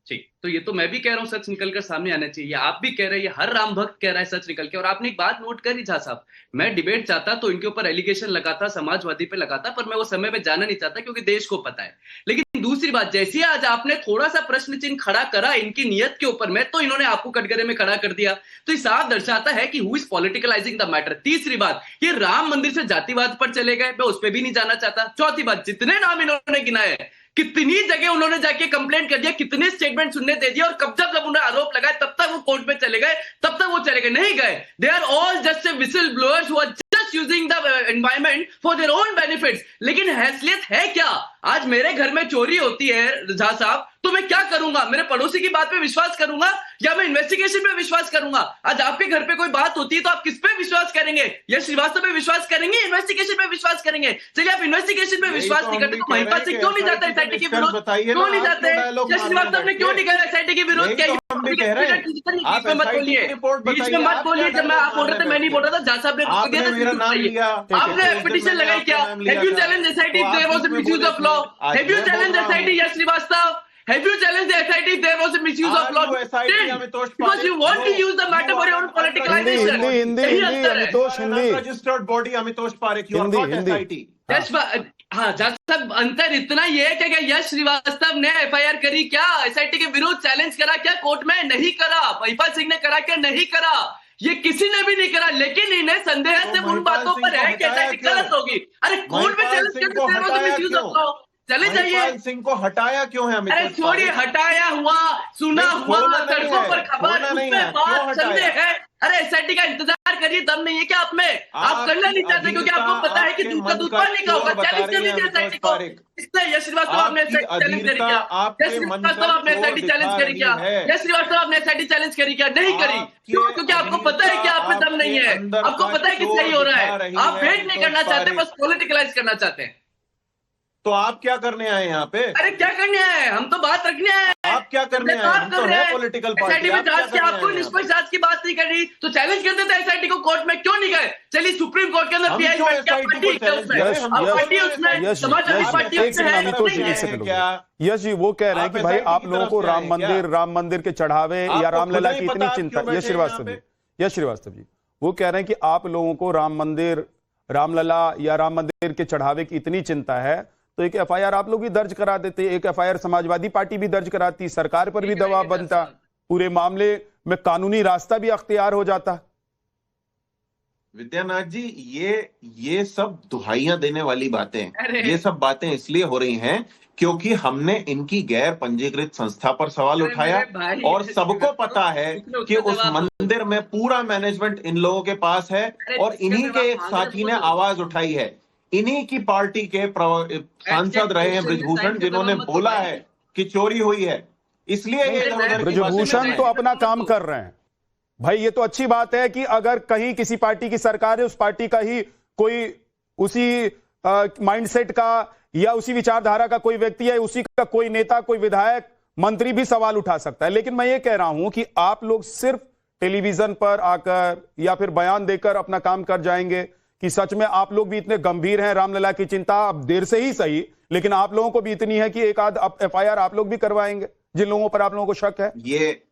ठीक, तो ये तो मैं भी कह रहा हूँ सच निकलकर सामने आना चाहिए, आप भी कह रहे हैं, हर राम भक्त कह रहा है सच निकल के। और आपने एक बात नोट करी झा साहब, मैं डिबेट चाहता तो इनके ऊपर एलिगेशन लगाता, समाजवादी पे लगाता, पर मैं वो समय पे जाना नहीं चाहता क्योंकि देश को पता है। लेकिन दूसरी बात, जैसे आज आपने थोड़ा सा प्रश्न चिन्ह खड़ा करा इनकी नियत के ऊपर में, तो इन्होंने आपको कटघरे में खड़ा कर दिया। तो ये साफ दर्शाता है कि हु इज पॉलिटिकलाइजिंग द मैटर। तीसरी बात, ये राम मंदिर से जातिवाद पर चले गए, मैं उस पर भी नहीं जाना चाहता। चौथी बात, जितने नाम इन्होंने गिनाए, कितनी जगह उन्होंने जाके कंप्लेंट कर दिया, कितने स्टेटमेंट सुनने दे दिया, और कब जब उन्हें आरोप लगाए तब तक वो कोर्ट में चले गए, तब तक वो चले गए, नहीं गए। They are all just a whistle blowers who are just using the environment for their own benefits. लेकिन हैसियत है क्या? आज मेरे घर में चोरी होती है झा साहब, तो मैं क्या करूंगा? मेरे पड़ोसी की बात पे विश्वास करूंगा या मैं इन्वेस्टिगेशन पे विश्वास करूंगा? आज आपके घर पे कोई बात होती है तो आप किस पे विश्वास करेंगे? यश श्रीवास्तव पे विश्वास करेंगे, इन्वेस्टिगेशन पे विश्वास करेंगे? चलिए आप इन्वेस्टिगेशन पे विश्वास नहीं करते तो महिपाल सिंह क्यों नहीं जाता एसआईटी के विरोध? क्यों नहीं जाते? यश श्रीवास्तव ने क्यों नहीं कहा एसआईटी के विरोध? क्या बीच में मत बोलिए, बीच में मत बोलिए। जब मैं आप बोल रहे थे मैं नहीं बोल रहा था, झा साहब ने आपने पिटीशन लगाई क्या? Have you challenge SIT there was a misuse of law? Have you challenged SIT, Yash Srivastava? Have you challenged the SIT if there was a misuse of law? Because you want to use the matter for your own politicalization. Hindi Amitosh, Hindi registered body Amitosh Parekh, you are not SIT. Yash, हाँ झा साहब, अंतर इतना ही है कि यश श्रीवास्तव ने FIR करी क्या? SIT के विरुद्ध चैलेंज करा क्या कोर्ट में? नहीं करा। महिपाल सिंह ने करा क्या? नहीं करा। ये किसी ने भी नहीं करा। लेकिन इन्हें संदेह से उन बातों पर है कि एसआईटी गलत होगी। अरे कोर्ट में चैलेंज करते चले जाइए। सिंह को हटाया क्यों है? अरे छोड़िए, हटाया हुआ, सुना हुआ, सड़कों पर खबर, उसमें बात संदेह है। अरे एसआईटी का इंतजार करिए, दम नहीं है क्या आप में? आप करना नहीं चाहते क्योंकि आपको पता है कि दूध का दूध पानी का होगा। चैलेंज कर दीजिए एसआईटी को। इसने यश श्रीवास्तव आपने एसआईटी चैलेंज करी क्या? यश श्रीवास्तव आपने एसआईटी चैलेंज करी क्या? यश श्रीवास्तव आपने एसआईटी चैलेंज करी क्या? नहीं करी। क्यों? क्योंकि आपको पता है कि आप में दम नहीं है, आपको पता है कि सही हो रहा है। आप वेट नहीं करना चाहते, बस पॉलिटिकलाइज करना चाहते हैं। तो आप क्या करने आए यहाँ पे? अरे क्या करने आए? हम तो बात रखने आए। आप क्या करने आए? हम तो है पॉलिटिकल पार्टी। आपको निष्पक्ष जांच की बात नहीं कर रही तो चैलेंज कर देते एसआईटी को। कोर्ट में क्यों नहीं गए? चलिए सुप्रीम कोर्ट के अंदर यश जी वो कह रहे हैं कि भाई आप लोगों को राम मंदिर के चढ़ावे या रामलला की इतनी चिंता। यश श्रीवास्तव जी वो कह रहे हैं कि आप लोगों को राम मंदिर, रामलला या राम मंदिर के चढ़ावे की इतनी चिंता है तो एक एफआईआर आप लोग भी दर्ज करा देते, एक एफआईआर समाजवादी पार्टी भी दर्ज कराती, सरकार पर भी दबाव बनता, पूरे मामले में कानूनी रास्ता भी अख्तियार हो जाता। विद्यानाथ जी ये सब दुहाइयां देने वाली बातें, ये सब बातें इसलिए हो रही हैं क्योंकि हमने इनकी गैर पंजीकृत संस्था पर सवाल उठाया और सबको पता है कि उस मंदिर में पूरा मैनेजमेंट इन लोगों के पास है और इन्हीं के एक साथी ने आवाज उठाई है। इन्हीं की पार्टी के सांसद रहे हैं ब्रिजभूषण, जिन्होंने बोला है कि चोरी हुई है। इसलिए ये ब्रिजभूषण तो अपना काम कर रहे हैं भाई। ये तो अच्छी बात है कि अगर कहीं किसी पार्टी की सरकार है, उस पार्टी का ही कोई उसी माइंडसेट का या उसी विचारधारा का कोई व्यक्ति है, उसी का कोई नेता, कोई विधायक, मंत्री भी सवाल उठा सकता है। लेकिन मैं ये कह रहा हूं कि आप लोग सिर्फ टेलीविजन पर आकर या फिर बयान देकर अपना काम कर जाएंगे कि सच में आप लोग भी इतने गंभीर हैं रामलला की चिंता, अब देर से ही सही, लेकिन आप लोगों को भी इतनी है कि एक आध एफआईआर आप लोग भी करवाएंगे जिन लोगों पर आप लोगों को शक है। ये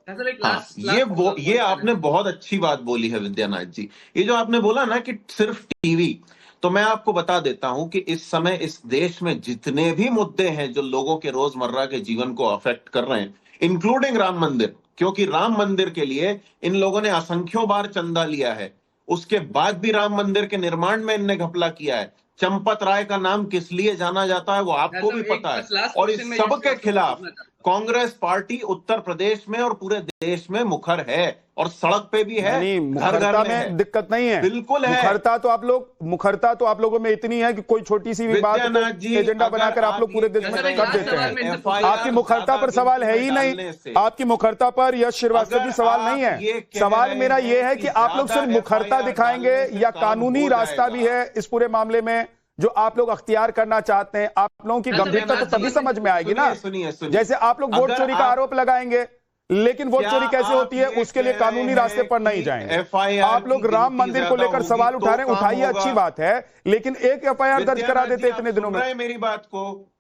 आपने बहुत अच्छी बात बोली है विद्यानाथ जी। ये जो आपने बोला ना कि सिर्फ टीवी, तो मैं आपको बता देता हूं कि इस समय इस देश में जितने भी मुद्दे हैं जो लोगों के रोजमर्रा के जीवन को अफेक्ट कर रहे हैं, इंक्लूडिंग राम मंदिर, क्योंकि राम मंदिर के लिए इन लोगों ने असंख्यों बार चंदा लिया है, उसके बाद भी राम मंदिर के निर्माण में इनने घपला किया है। चंपत राय का नाम किस लिए जाना जाता है वो आपको भी पता है। और इस सब के खिलाफ कांग्रेस पार्टी उत्तर प्रदेश में और पूरे देश में मुखर है और सड़क पे भी है, घर घर में है। दिक्कत नहीं है, बिल्कुल है। मुखरता तो आप लोगों में इतनी है कि कोई छोटी सी भी बात एजेंडा बनाकर आप लोग पूरे देश में कर देते हैं। आपकी मुखरता पर सवाल है ही नहीं, आपकी मुखरता पर यश श्रीवास्तव जी सवाल नहीं है। सवाल मेरा यह है कि आप लोग सिर्फ मुखरता दिखाएंगे या कानूनी रास्ता भी है इस पूरे मामले में जो आप लोग अख्तियार करना चाहते हैं। आप लोगों की गंभीरता तो तभी समझ में आएगी ना, जैसे आप लोग वोट चोरी का आरोप लगाएंगे, लेकिन वोट चोरी कैसे होती है उसके लिए कानूनी रास्ते पर नहीं जाएंगे। आप लोग राम मंदिर को लेकर सवाल उठा रहे हैं, उठाइए, अच्छी बात है, लेकिन एक एफआईआर दर्ज करा देते इतने दिनों में। मेरी बात को,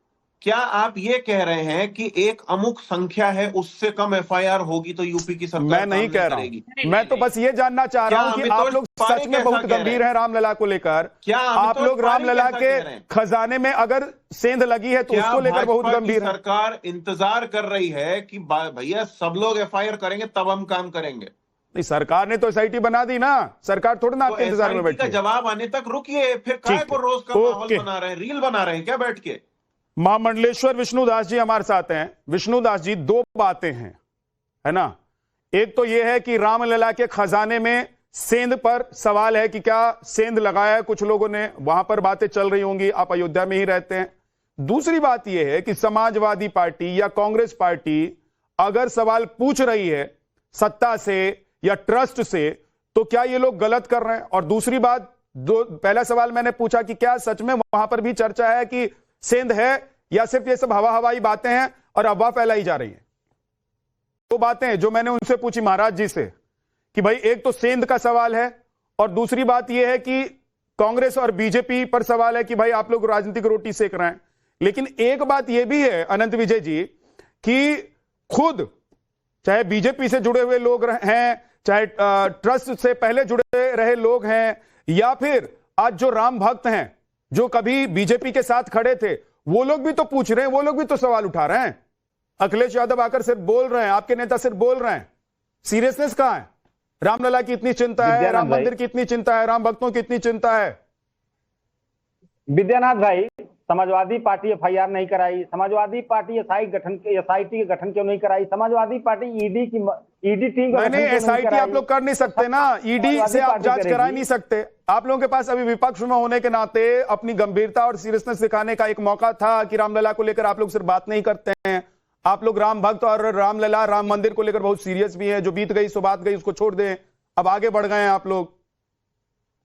क्या आप ये कह रहे हैं कि एक अमुक संख्या है उससे कम एफआईआर होगी तो यूपी की सरकार? मैं नहीं कह रहा हूं, मैं तो बस ये जानना चाह रहा हूं कि आप लोग सच में बहुत गंभीर हैं रामलला को लेकर। क्या आप लोग रामलला के खजाने में अगर सेंध लगी है तो उसको लेकर बहुत गंभीर है? सरकार इंतजार कर रही है कि भैया सब लोग एफआईआर करेंगे तब हम काम करेंगे। नहीं, सरकार ने तो एसआईटी बना दी ना, सरकार थोड़ा ना आपके इंतजार में बैठी। जवाब आने तक रुकिए, फिर काय को रोज का माहौल बना रहे हैं, रील बना रहे हैं क्या बैठ के? महामंडलेश्वर विष्णुदास जी हमारे साथ हैं। विष्णुदास जी, दो बातें हैं, है ना। एक तो यह है कि रामलला के खजाने में सेंध पर सवाल है कि क्या सेंध लगाया है कुछ लोगों ने, वहां पर बातें चल रही होंगी, आप अयोध्या में ही रहते हैं। दूसरी बात यह है कि समाजवादी पार्टी या कांग्रेस पार्टी अगर सवाल पूछ रही है सत्ता से या ट्रस्ट से तो क्या ये लोग गलत कर रहे हैं? और दूसरी बात, पहला सवाल मैंने पूछा कि क्या सच में वहां पर भी चर्चा है कि सेंध है या सिर्फ ये सब हवाई बातें हैं और अफवाह फैलाई जा रही है? दो बातें जो मैंने उनसे पूछी महाराज जी से कि भाई एक तो सेंध का सवाल है और दूसरी बात यह है कि कांग्रेस और बीजेपी पर सवाल है कि भाई आप लोग राजनीतिक रोटी सेक रहे हैं। लेकिन एक बात यह भी है अनंत विजय जी कि खुद चाहे बीजेपी से जुड़े हुए लोग हैं, चाहे ट्रस्ट से पहले जुड़े रहे लोग हैं, या फिर आज जो राम भक्त हैं जो कभी बीजेपी के साथ खड़े थे, वो लोग भी तो पूछ रहे हैं, वो लोग भी तो सवाल उठा रहे हैं। अखिलेश यादव आकर सिर्फ बोल रहे हैं, आपके नेता सिर्फ बोल रहे हैं, सीरियसनेस कहां है? रामलला की इतनी चिंता है, राम मंदिर की इतनी चिंता है, राम भक्तों की इतनी चिंता है। विद्यानाथ भाई, समाजवादी पार्टी एफआईआर नहीं कराई, समाजवादी पार्टी एसआईटी के गठन क्यों नहीं कराई? समाजवादी पार्टी ईडी टीम नहीं, एसआईटी आप लोग कर नहीं सकते ना, ईडी से आप जांच करा नहीं सकते। आप लोगों के पास अभी विपक्ष में होने के नाते अपनी गंभीरता और सीरियसनेस दिखाने का एक मौका था कि रामलला को लेकर आप लोग सिर्फ बात नहीं करते हैं, आप लोग राम भक्त और रामलला राम मंदिर को लेकर बहुत सीरियस भी है। जो बीत गई सो बात गई, उसको छोड़ दें, अब आगे बढ़ गए हैं आप लोग।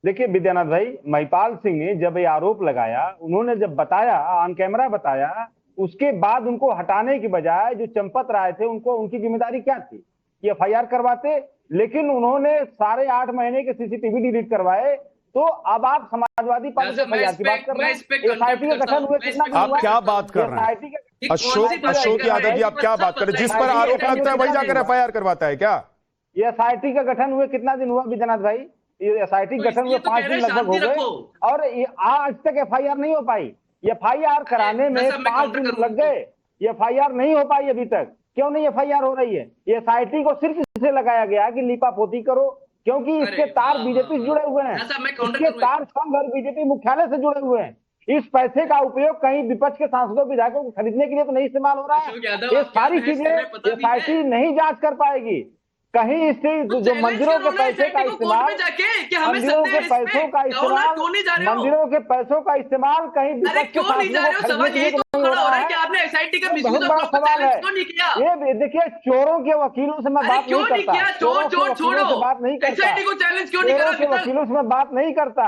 देखिए विद्यानाथ भाई, महिपाल सिंह ने जब ये आरोप लगाया, उन्होंने जब बताया, ऑन कैमरा बताया, उसके बाद उनको हटाने की बजाय जो चंपत राय थे उनको, उनकी जिम्मेदारी क्या थी कि एफआईआर करवाते, लेकिन उन्होंने 8.5 महीने के सीसीटीवी डिलीट करवाए। तो अब आप समाजवादी पार्टी से एफआईआर की बात कर रहे हैं। एसआईटी का गठन हुए कितना दिन हुआ? आप क्या बात कर रहे हैं अशोक यादव जी, आप क्या बात कर रहे हैं? जिस पर आरोप लगता है वही जाकर एफआईआर करवाता है क्या? ये एसआईटी का गठन हुए कितना दिन हुआ विद्यानाथ भाई? एसआईटी गठन हुए 5 दिन लगभग हो गए और आज तक एफआईआर नहीं हो पाई। एफआईआर कराने में 5 दिन लग गए, एफआईआर नहीं हो पाई अभी तक। क्यों नहीं एफआईआर हो रही है? एसआईटी को सिर्फ इसलिए लगाया गया कि लीपापोती करो, क्योंकि इसके तार बीजेपी से जुड़े हुए हैं, इसके तार संघ और बीजेपी मुख्यालय से जुड़े हुए हैं। इस पैसे का उपयोग कहीं विपक्ष के सांसदों विधायकों को खरीदने के लिए तो नहीं इस्तेमाल हो रहा है। ये सारी चीजें एसआईटी नहीं जांच कर पाएगी। कहीं इससे जो मंदिरों के पैसे का इस्तेमाल, मंदिरों के पैसों का इस्तेमाल, मंदिरों के पैसों का इस्तेमाल कहीं विपक्ष के सांसदों को खरीदने के लिए नहीं हो रहा है। बहुत बड़ा सवाल है ये। देखिए, चोरों के वकीलों से मैं बात नहीं करता, चोरों के वकीलों से बात नहीं करता, चोरों के वकीलों से मैं बात नहीं करता।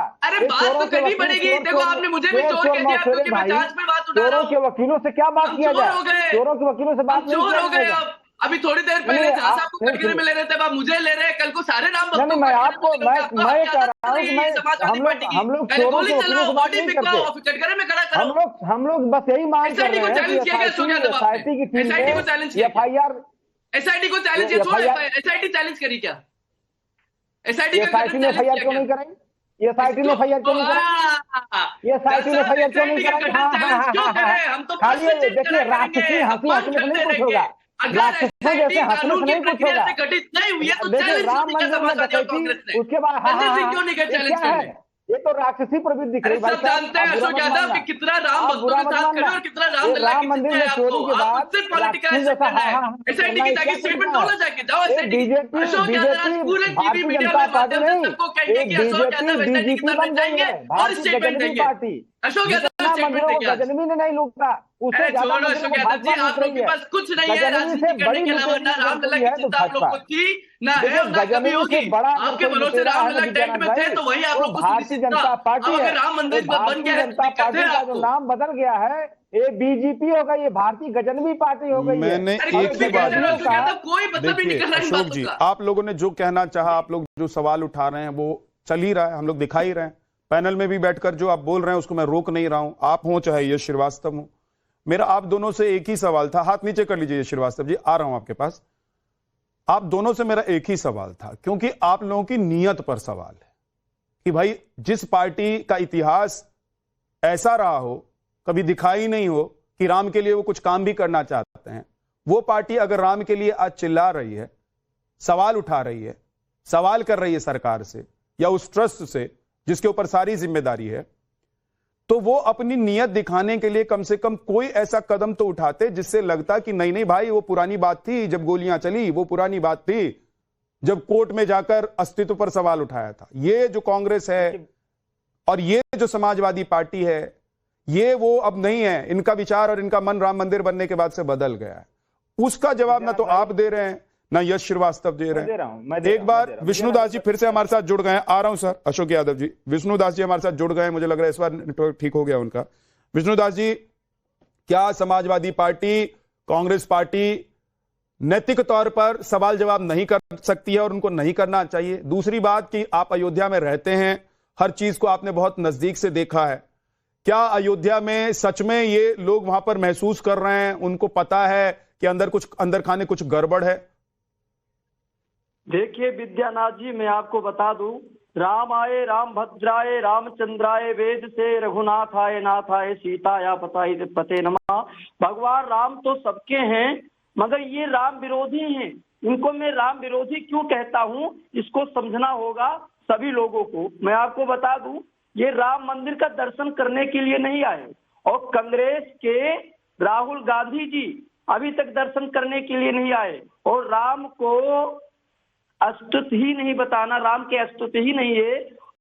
चोरों के वकीलों से क्या बात किया जाए? चोरों के वकीलों से बात नहीं किया। अभी थोड़ी देर पहले जहां आपको कटघरे में ले रहे थे, आप मुझे ले रहे हैं, कल को सारे नाम नहीं, मैं आपको मैं कह रहा हूं, हम लोग चोरों के वकीलों से बात नहीं करते। कटघरे में खड़ा करो। हम लोग बस यही मांग कर रहे हैं कि एसआईटी की टीम ने एफआईआर, एसआईटी को चैलेंज किया, एसआईटी चैलेंज करी क्या? एसआईटी ने एफआईआर क्यों नहीं कराई? एसआईटी ने एफआईआर क्यों नहीं कराई? एसआईटी ने एफआईआर क्यों नहीं कराई? खाली देखिए, राक्षसी हंसी हंसने से नहीं कुछ होगा। अगर राक्षसों जैसे SIT हंसने कानून से की नहीं कुछ प्रक्रिया होगा। से गठित नहीं हुई है तो देखिए 40 राम फीसदी का मंदिर में समाधान दिया डकैती, कांग्रेस ने। उसके बाद संजय सिंह क्यों नहीं गए ये चैलेंज क्या करने? है? ये तो राक्षसी प्रवृत्ति दिख अरे रही भाई सब साहब, जानते हैं आप बुरा अशोक मत यादव मानना, कि कितना राम आप भक्तों बुरा के मत साथ खड़े मानना। और कितना ये राम लल्ला राम की मंदिर चिंता में है चोरी आपको। के आप बाद खुद से पॉलिटिकलाइज राक्षसी जैसा करना है। SIT करना, की ये तरह क्या की स्टेटमेंट तरीका बोला है? जाके जाओ ये SIT की। बीजेपी अशोक यादव आज पूरे टीवी भारतीय मीडिया जनता के पार्टी माध्यम से नहीं, सबको कहेंगे एक कि अशोक बीजेपी यादव SIT की डीजीपी तरफ बन गई जाएंगे है, और भारतीय स्टेटमेंट गजनवी देंगे। पार्टी। अशोक यादव जितना स्टेटमेंट मंदिरों को देंगे आज। गजनवी ने नहीं लूटा, उससे अरे ज्यादा छोड़ो मंदिरों अशोक को यादव जी, भाजपा लूट आप लोग रही के है। पास कुछ नहीं है गजनवी से राजनीति करने बड़ी के अलावा, लुटेरी ना अगर राम लल्ला कोई की है तो चिंता आप लोग भाजपा को है। थी, ना है देखिए और ना कभी गजनवी से होगी। बड़ा अगर आपके कोई भरोसे लुटेरा राम है ना लल्ला टेंट विद्यानंद में थे भाई, तो वही आप वो लोग को भारतीय सुनिश्चित था। जनता पार्टी अब है। अगर राम मंदिर वो बन गया भारतीय है तो जनता दिक्कत पार्टी है का जो आपको। नाम बदल गया है, ये बीजेपी हो गई, ये भारतीय गजनवी पार्टी हो गई है। मैंने अरे और एक ही किससे बात कह रहे हो बोली। अशोक यादव? कोई मतलब ही नहीं देखिए कर रहा इन अशोक बातों जी, का। आप लोगों ने जो कहना चाहा, आप लोग जो सवाल उठा रहे हैं वो चल ही रहा है, हम लोग दिखा ही रहे हैं। पैनल में भी बैठकर जो आप बोल रहे हैं उसको मैं रोक नहीं रहा हूं, आप हो चाहे यश श्रीवास्तव हो। मेरा आप दोनों से एक ही सवाल था, हाथ नीचे कर लीजिए श्रीवास्तव जी, आ रहा हूं आपके पास। आप दोनों से मेरा एक ही सवाल था, क्योंकि आप लोगों की नीयत पर सवाल है कि भाई जिस पार्टी का इतिहास ऐसा रहा हो, कभी दिखाई नहीं हो कि राम के लिए वो कुछ काम भी करना चाहते हैं, वो पार्टी अगर राम के लिए आज चिल्ला रही है, सवाल उठा रही है, सवाल कर रही है सरकार से या उस ट्रस्ट से जिसके ऊपर सारी जिम्मेदारी है, तो वो अपनी नीयत दिखाने के लिए कम से कम कोई ऐसा कदम तो उठाते जिससे लगता कि नहीं नहीं भाई वो पुरानी बात थी जब गोलियां चली, वो पुरानी बात थी जब कोर्ट में जाकर अस्तित्व पर सवाल उठाया था। ये जो कांग्रेस है और ये जो समाजवादी पार्टी है, ये वो अब नहीं है, इनका विचार और इनका मन राम मंदिर बनने के बाद से बदल गया है। उसका जवाब ना तो आप दे रहे हैं ना यश श्रीवास्तव दे रहे हैं। एक बार विष्णुदास जी फिर से हमारे साथ जुड़ गए हैं, आ रहा हूं सर। अशोक यादव जी, विष्णुदास जी हमारे साथ जुड़ गए हैं, मुझे लग रहा है इस बार नेटवर्क ठीक हो गया उनका। विष्णुदास जी, क्या समाजवादी पार्टी, कांग्रेस पार्टी नैतिक तौर पर सवाल जवाब नहीं कर सकती है और उनको नहीं करना चाहिए? दूसरी बात कि आप अयोध्या में रहते हैं, हर चीज को आपने बहुत नजदीक से देखा है, क्या अयोध्या में सच में ये लोग वहां पर महसूस कर रहे हैं, उनको पता है कि अंदर खाने कुछ गड़बड़ है? देखिए विद्यानाथ जी, मैं आपको बता दूं, राम आए राम भद्राए रामचंद्राय वेद से रघुनाथ आए नाथ आए सीता या पते नमा। भगवान राम तो सबके हैं, मगर ये राम विरोधी हैं। इनको मैं राम विरोधी क्यों कहता हूं, इसको समझना होगा सभी लोगों को। मैं आपको बता दूं, ये राम मंदिर का दर्शन करने के लिए नहीं आए, और कांग्रेस के राहुल गांधी जी अभी तक दर्शन करने के लिए नहीं आए, और राम को अस्तित्व ही नहीं बताना, राम के अस्तित्व ही नहीं है,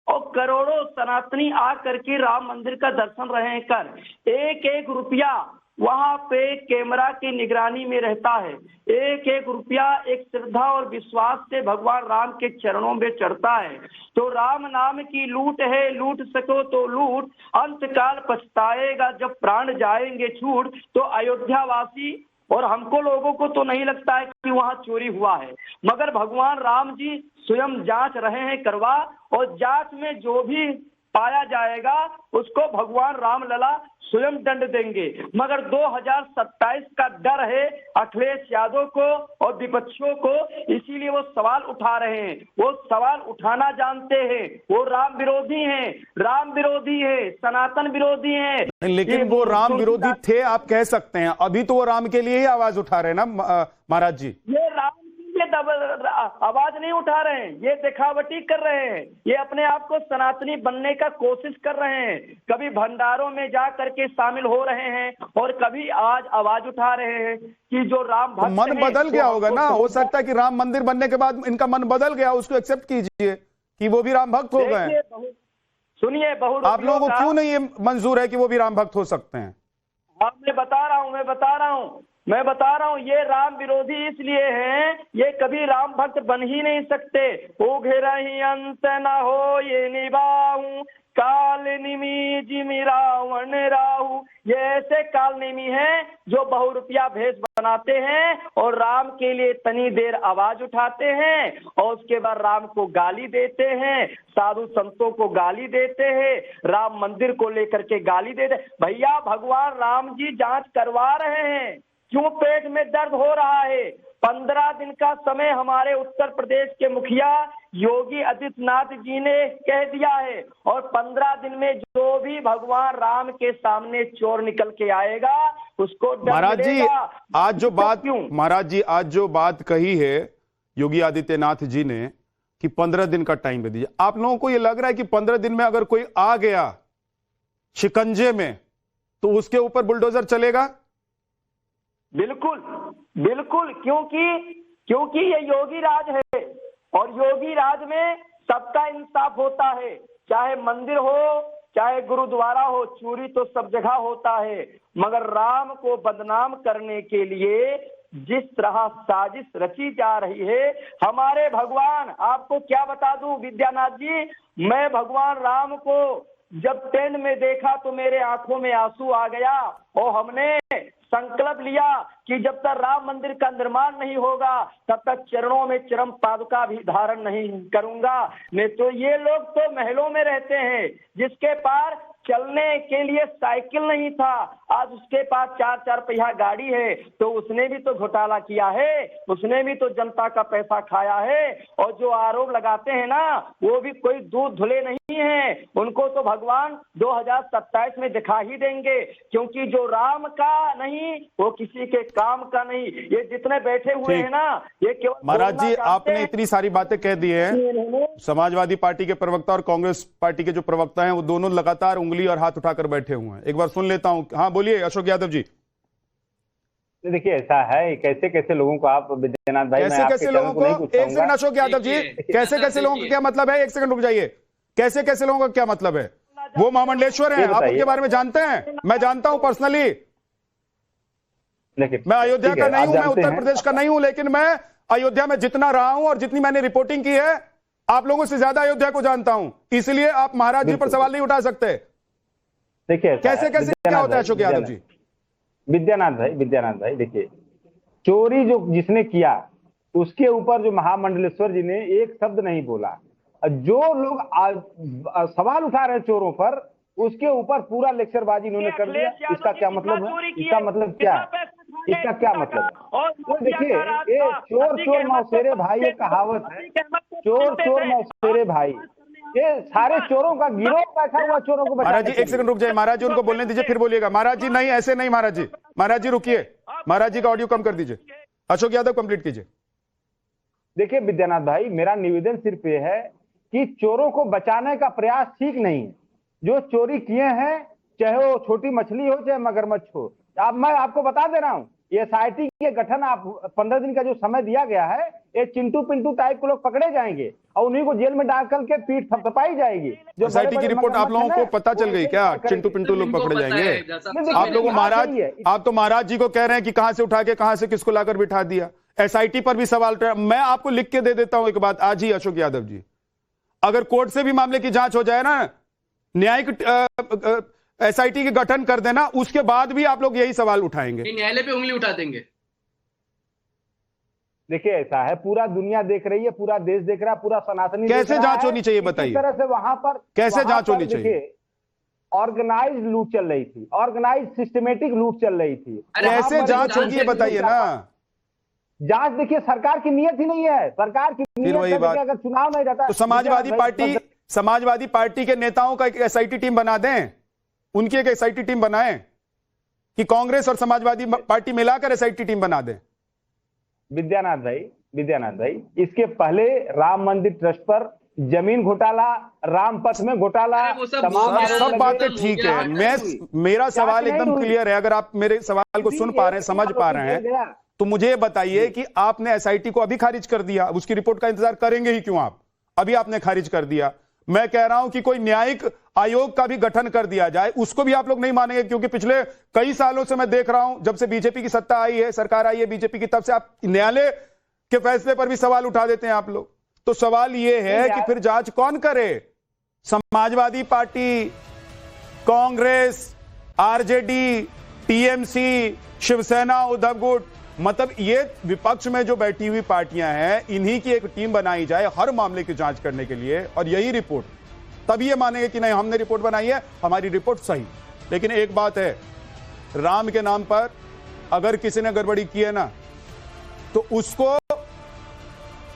और करोड़ों सनातनी आ करके राम मंदिर का दर्शन रहे कर। एक एक रुपया वहां पे कैमरा की निगरानी में रहता है, एक एक रुपया एक श्रद्धा और विश्वास से भगवान राम के चरणों में चढ़ता है। तो राम नाम की लूट है, लूट सको तो लूट, अंतकाल पछताएगा जब प्राण जाएंगे छूट। तो अयोध्या वासी और हमको लोगों को तो नहीं लगता है कि वहां चोरी हुआ है, मगर भगवान राम जी स्वयं जांच रहे हैं करवा, और जांच में जो भी पाया जाएगा उसको भगवान राम लला स्वयं दंड देंगे। मगर 2027 का डर है अखिलेश यादव को और विपक्षियों को, इसीलिए वो सवाल उठा रहे हैं। वो सवाल उठाना जानते हैं, वो राम विरोधी हैं, राम विरोधी है, सनातन विरोधी हैं। लेकिन वो राम विरोधी थे आप कह सकते हैं, अभी तो वो राम के लिए ही आवाज उठा रहे हैं ना महाराज जी। ये राम आवाज नहीं उठा रहे हैं, ये दिखावटी कर रहे हैं, ये अपने आप को सनातनी बनने का कोशिश कर रहे हैं। कभी भंडारों में जा करके शामिल हो रहे हैं और कभी आज आवाज उठा रहे हैं कि जो राम भक्त मन बदल गया होगा ना, हो सकता है कि राम मंदिर बनने के बाद इनका मन बदल गया, उसको एक्सेप्ट कीजिए कि वो भी राम भक्त हो गए। सुनिए, आप लोगों को क्यों नहीं ये मंजूर है कि वो भी राम भक्त हो सकते हैं? मैं बता रहा हूं, ये राम विरोधी इसलिए हैं, ये कभी राम भक्त बन ही नहीं सकते। ओ घेरा ही अंत न हो ये निभाऊं, काल निमी जिमि रावण राहु। ये ऐसे काल निमी हैं जो बहुरुपया भेष बनाते हैं और राम के लिए तनी देर आवाज उठाते हैं और उसके बाद राम को गाली देते हैं, साधु संतों को गाली देते हैं, राम मंदिर को लेकर के गाली देते। भैया भगवान राम जी जांच करवा रहे हैं, क्यों पेट में दर्द हो रहा है? 15 दिन का समय हमारे उत्तर प्रदेश के मुखिया योगी आदित्यनाथ जी ने कह दिया है, और 15 दिन में जो भी भगवान राम के सामने चोर निकल के आएगा उसको डर महाराज जी मिलेगा। आज जो बात क्यों? महाराज जी आज जो बात कही है योगी आदित्यनाथ जी ने कि 15 दिन का टाइम दे दीजिए, आप लोगों को यह लग रहा है कि 15 दिन में अगर कोई आ गया शिकंजे में तो उसके ऊपर बुलडोजर चलेगा? बिल्कुल बिल्कुल, क्योंकि ये योगी राज है, और योगी राज में सबका इंसाफ होता है। चाहे मंदिर हो चाहे गुरुद्वारा हो, चोरी तो सब जगह होता है, मगर राम को बदनाम करने के लिए जिस तरह साजिश रची जा रही है, हमारे भगवान, आपको क्या बता दूं विद्यानाथ जी, मैं भगवान राम को जब टेंट में देखा तो मेरे आंखों में आंसू आ गया, और हमने संकल्प लिया कि जब तक राम मंदिर का निर्माण नहीं होगा तब तक चरणों में चरम पादुका भी धारण नहीं करूंगा। मैं तो ये लोग तो महलों में रहते हैं, जिसके पास चलने के लिए साइकिल नहीं था, आज उसके पास 4 पहिया गाड़ी है, तो उसने भी तो घोटाला किया है, उसने भी तो जनता का पैसा खाया है। और जो आरोप लगाते हैं ना, वो भी कोई दूध धुले नहीं है, उनको तो भगवान 2027 में दिखा ही देंगे, क्योंकि जो राम का नहीं वो किसी के काम का नहीं। ये जितने बैठे हुए हैं ना, ये केवल महाराज जी आपने इतनी सारी बातें कह दी हैं, समाजवादी पार्टी के प्रवक्ता और कांग्रेस पार्टी के जो प्रवक्ता हैं वो दोनों लगातार उंगली और हाथ उठाकर बैठे हुए हैं। एक बार सुन लेता हूं। हाँ बोलिए अशोक यादव जी। देखिए ऐसा है, कैसे कैसे लोगों को आप विद्यानाथ भाई, कैसे कैसे लोगों को, एक सेकंड अशोक यादव जी, कैसे कैसे लोगों का क्या मतलब है? एक सेकंड रुक जाइए, कैसे कैसे लोगों का क्या मतलब है? वो महामंडलेश्वर है, आप उनके बारे में जानते हैं? मैं जानता हूं पर्सनली, मैं अयोध्या का नहीं हूं, मैं उत्तर प्रदेश का नहीं हूं, लेकिन मैं अयोध्या में जितना रहा हूं और जितनी मैंने रिपोर्टिंग की है, आप लोगों से ज्यादा अयोध्या को जानता हूं, इसलिए आप महाराज जी पर सवाल नहीं उठा सकते। देखिए कैसे कैसे क्या होता है अशोक यादव जी? विद्यानाथ भाई देखिए, चोरी जो जिसने किया उसके ऊपर जो महामंडलेश्वर जी ने एक शब्द नहीं बोला, जो लोग सवाल उठा रहे हैं चोरों पर, उसके ऊपर पूरा लेक्चरबाजी इन्होंने कर दिया। इसका क्या मतलब है? इसका मतलब क्या है? इसका क्या मतलब है? तो देखिए, ये चोर मौसेरे भाई, ये कहावत है, चोर मौसेरे भाई, ये सारे चोरों का गिरोह बैठा हुआ चोरों को। महाराज जी एक सेकंड रुक जाइए, महाराज जी उनको बोलने दीजिए, फिर बोलिएगा। महाराज जी नहीं, ऐसे नहीं महाराज जी, महाराज जी रुकिए, महाराज जी का ऑडियो कम कर दीजिए। अशोक यादव कंप्लीट कीजिए। देखिए विद्यानाथ भाई, मेरा निवेदन सिर्फ ये है कि चोरों को बचाने का प्रयास ठीक नहीं है। जो चोरी किए हैं, चाहे वो छोटी मछली हो चाहे मगरमच्छ हो, अब मैं आपको बता दे रहा हूं, एसआईटी के गठन आप 15 दिन का जो समय दिया गया है, ये चिंटू पिंटू टाइप के लोग पकड़े जाएंगे और उन्हीं को जेल में डाल करके पीठ थपथपाई जाएगी। जो एसआईटी की रिपोर्ट आप लोगों को पता चल गई क्या? चिंटू पिंटू लोग पकड़े जाएंगे? आप लोगों महाराज, आप तो महाराज जी को कह रहे हैं कि कहां से उठा के कहां से किसको लाकर बिठा दिया। एसआईटी पर भी सवाल, मैं आपको लिख के दे देता हूं एक बात आज ही अशोक यादव जी, अगर कोर्ट से भी मामले की जांच हो जाए ना, न्यायिक एसआईटी के गठन कर देना, उसके बाद भी आप लोग यही सवाल उठाएंगे, न्यायालय पे उंगली उठा देंगे। देखिए ऐसा है, पूरा दुनिया देख रही है, पूरा देश देख रहा है, पूरा सनातनी कैसे जांच होनी चाहिए बताइए? इस तरह से वहां पर कैसे जांच होनी चाहिए? ऑर्गेनाइज लूट चल रही थी, ऑर्गेनाइज सिस्टमेटिक लूट चल रही थी। कैसे जांच होगी ये बताइए ना। जांच देखिए, सरकार की नीयत ही नहीं है, सरकार की नीयत अगर चुनाव नहीं रहता तो समाजवादी पार्टी के नेताओं का एक एसआईटी टीम बना दें, उनकी एक एसआईटी टीम बनाएं, कि कांग्रेस और समाजवादी पार्टी मिलाकर एसआईटी टीम बना दें। विद्यानाथ भाई, इसके पहले राम मंदिर ट्रस्ट पर जमीन घोटाला, रामपथ में घोटाला, तमाम सब बातें ठीक है। मेरा सवाल एकदम क्लियर है, अगर आप मेरे सवाल को सुन पा रहे हैं, समझ पा रहे हैं, तो मुझे बताइए कि आपने एसआईटी को अभी खारिज कर दिया, उसकी रिपोर्ट का इंतजार करेंगे ही क्यों आप? अभी आपने खारिज कर दिया। मैं कह रहा हूं कि कोई न्यायिक आयोग का भी गठन कर दिया जाए, उसको भी आप लोग नहीं मानेंगे, क्योंकि पिछले कई सालों से मैं देख रहा हूं, जब से बीजेपी की सत्ता आई है, सरकार आई है बीजेपी की, तब से आप न्यायालय के फैसले पर भी सवाल उठा देते हैं आप लोग। तो सवाल यह है कि फिर जांच कौन करे? Samajwadi Party, Congress, RJD, TMC, Shiv Sena, Uddhav गुट, मतलब ये विपक्ष में जो बैठी हुई पार्टियां हैं, इन्हीं की एक टीम बनाई जाए हर मामले की जांच करने के लिए, और यही रिपोर्ट, तभी ये मानेंगे कि नहीं हमने रिपोर्ट बनाई है, हमारी रिपोर्ट सही। लेकिन एक बात है, राम के नाम पर अगर किसी ने गड़बड़ी की है ना तो उसको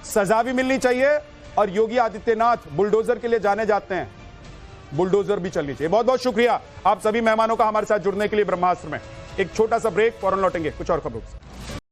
सजा भी मिलनी चाहिए। और योगी आदित्यनाथ बुलडोजर के लिए जाने जाते हैं, बुलडोजर भी चलनी चाहिए। बहुत बहुत शुक्रिया आप सभी मेहमानों का हमारे साथ जुड़ने के लिए ब्रह्मास्त्र में। एक छोटा सा ब्रेक, फौरन लौटेंगे कुछ और खबरों से।